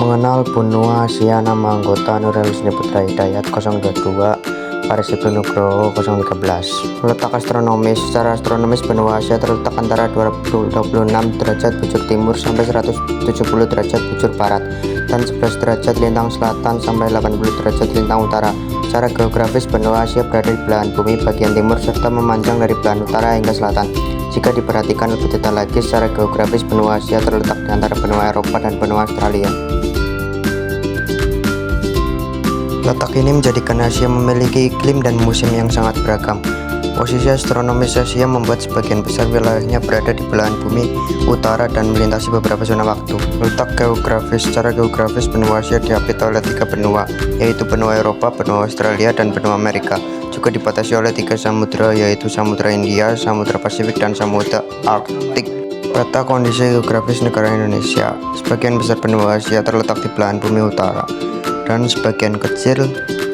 mengenal benua Asia. Nama anggota Nurul Sni Putra Hidayat 022, Paris Ibnu Nugroho 013. Letak astronomis. Secara astronomis benua Asia terletak antara 26 derajat bujur timur sampai 170 derajat bujur barat dan 11 derajat lintang selatan sampai 80 derajat lintang utara. Secara geografis benua Asia berada di belahan bumi bagian timur serta memanjang dari belahan utara hingga selatan. Jika diperhatikan lebih detail lagi, secara geografis benua Asia terletak di antara benua Eropa dan benua Australia. Letak ini menjadikan Asia memiliki iklim dan musim yang sangat beragam. Posisi astronomis Asia membuat sebagian besar wilayahnya berada di belahan bumi utara dan melintasi beberapa zona waktu. Letak geografis. Secara geografis benua Asia diapit oleh 3 benua, yaitu benua Eropa, benua Australia, dan benua Amerika. Juga dibatasi oleh 3 samudra, yaitu Samudra India, Samudra Pasifik, dan Samudra Arktik. Peta kondisi geografis negara Indonesia. Sebagian besar benua Asia terletak di belahan bumi utara dan sebagian kecil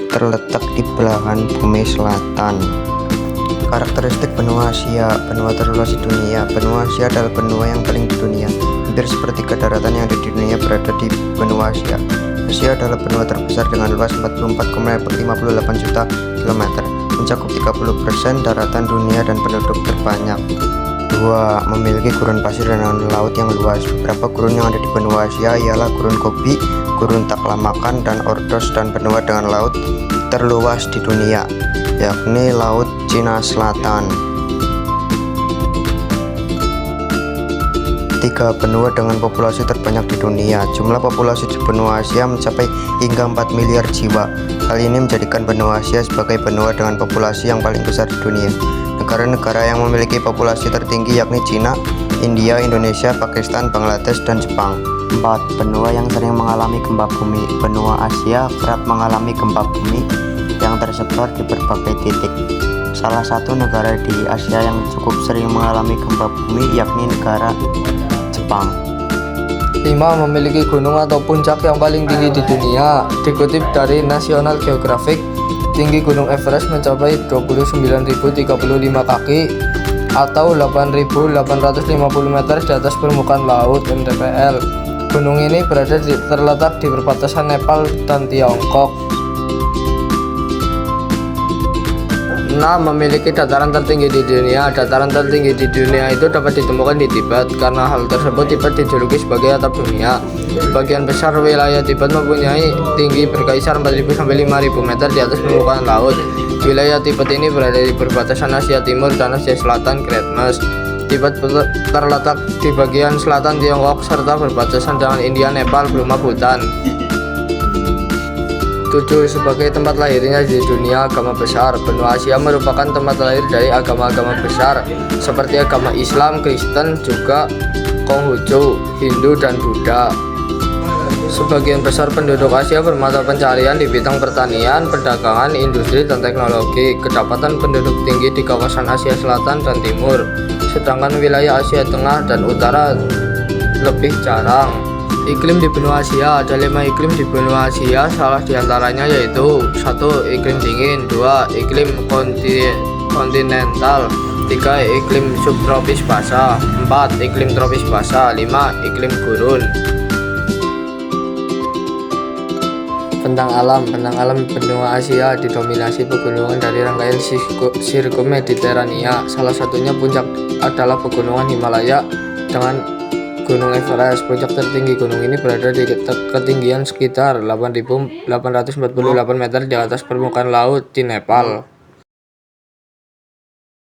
terletak di belahan bumi selatan. Karakteristik benua Asia. Benua terluas di dunia. Benua Asia adalah benua yang paling di dunia. Hampir sepertiga daratan yang ada di dunia berada di benua Asia. Asia adalah benua terbesar dengan luas 44,58 juta kilometer, mencakup 30% daratan dunia dan penduduk terbanyak. 2. Memiliki gurun pasir dan laut yang luas. Beberapa gurun yang ada di benua Asia ialah Gurun Gobi, Gurun Taklamakan, dan Ordos, dan benua dengan laut terluas di dunia, yakni Laut Cina Selatan. 3. Benua dengan populasi terbanyak di dunia. Jumlah populasi di benua Asia mencapai hingga 4 miliar jiwa. Hal ini menjadikan benua Asia sebagai benua dengan populasi yang paling besar di dunia. Negara-negara yang memiliki populasi tertinggi yakni Cina, India, Indonesia, Pakistan, Bangladesh, dan Jepang. 4. Benua yang sering mengalami gempa bumi. Benua Asia kerap mengalami gempa bumi yang tersebar di berbagai titik. Salah satu negara di Asia yang cukup sering mengalami gempa bumi yakni negara Jepang. 5. Memiliki gunung atau puncak yang paling tinggi di dunia. Dikutip dari National Geographic, tinggi Gunung Everest mencapai 29.035 kaki atau 8.850 meter di atas permukaan laut (mdpl). Gunung ini terletak di perbatasan Nepal dan Tiongkok. 6. Memiliki dataran tertinggi di dunia. Dataran tertinggi di dunia itu dapat ditemukan di Tibet. Karena hal tersebut, Tibet dijuluki sebagai atap dunia. Sebagian besar wilayah Tibet mempunyai tinggi berkisar 4.000 sampai 5.000 meter di atas permukaan laut. Wilayah Tibet ini berada di perbatasan Asia Timur dan Asia Selatan Great Mas. Tibet terletak di bagian selatan Tiongkok serta berbatasan dengan India, Nepal, Burma, Bhutan. 7. Sebagai tempat lahirnya di dunia agama besar, benua Asia merupakan tempat lahir dari agama-agama besar seperti agama Islam, Kristen, juga Konghucu, Hindu, dan Buddha. Sebagian besar penduduk Asia bermata pencarian di bidang pertanian, perdagangan, industri, dan teknologi. Kedapatan penduduk tinggi di kawasan Asia Selatan dan Timur, sedangkan wilayah Asia Tengah dan Utara lebih jarang. Iklim di benua Asia. Ada 5 iklim di benua Asia, salah diantaranya yaitu 1. Iklim dingin, 2. Iklim kontinental, 3. Iklim subtropis basah, 4. Iklim tropis basah, 5. Iklim gurun. Bentang alam. Bentang alam benua Asia didominasi pegunungan dari rangkaian sirkumediterania. Salah satunya puncak adalah pegunungan Himalaya dengan Gunung Everest. Puncak tertinggi gunung ini berada di ketinggian sekitar 8.848 meter di atas permukaan laut di Nepal.